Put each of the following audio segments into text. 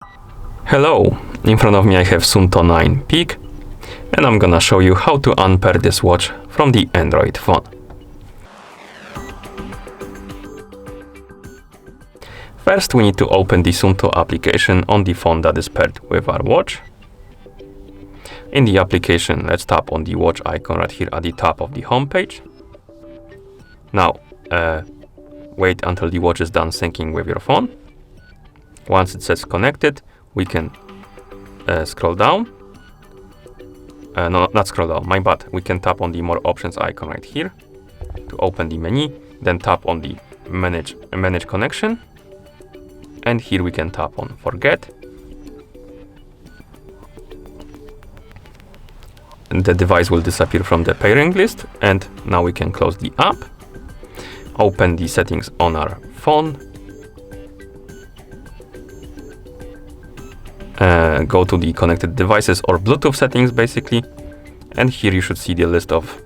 Hello, in front of me I have Suunto 9 Peak, and I'm gonna show you how to unpair this watch from the Android phone. First we need to open the Suunto application on the phone that is paired with our watch. In the application, let's tap on the watch icon right here at the top of the home page. Now, wait until the watch is done syncing with your phone. Once it says connected, we can scroll down. No, not scroll down, my bad. We can tap on the more options icon right here to open the menu. Then tap on the manage connection. And here we can tap on forget. And the device will disappear from the pairing list. And now we can close the app. Open the settings on our phone. Go to the connected devices or Bluetooth settings basically, and here you should see the list of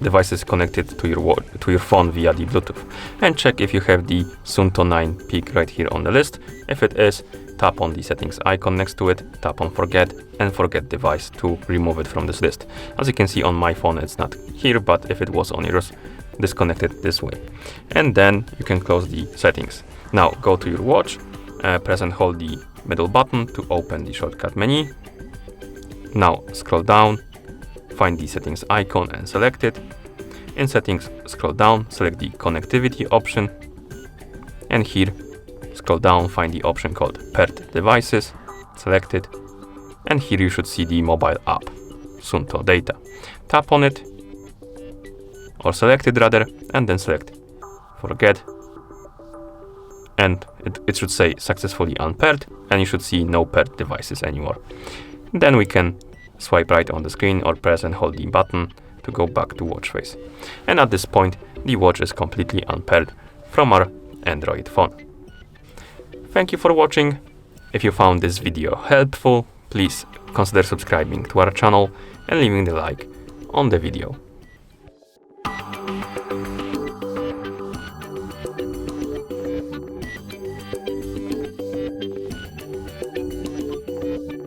devices connected to your phone via the Bluetooth, and check if you have the Suunto 9 Peak right here on the list. If it is, tap on the settings icon next to it, tap on forget, and forget device to remove it from this list. As you can see on my phone it's not here, but if it was on yours, disconnect it this way, and then you can close the settings. Now go to your watch, press and hold the middle button to open the shortcut menu. Now scroll down, find the settings icon and select it. In settings, scroll down, select the connectivity option, and here scroll down, find the option called paired devices, select it, and here you should see the mobile app, Suunto Data. Tap on it, or select it rather, and then select forget, and it should say successfully unpaired, and you should see no paired devices anymore. Then we can swipe right on the screen or press and hold the button to go back to watch face. And at this point, the watch is completely unpaired from our Android phone. Thank you for watching. If you found this video helpful, please consider subscribing to our channel and leaving the like on the video.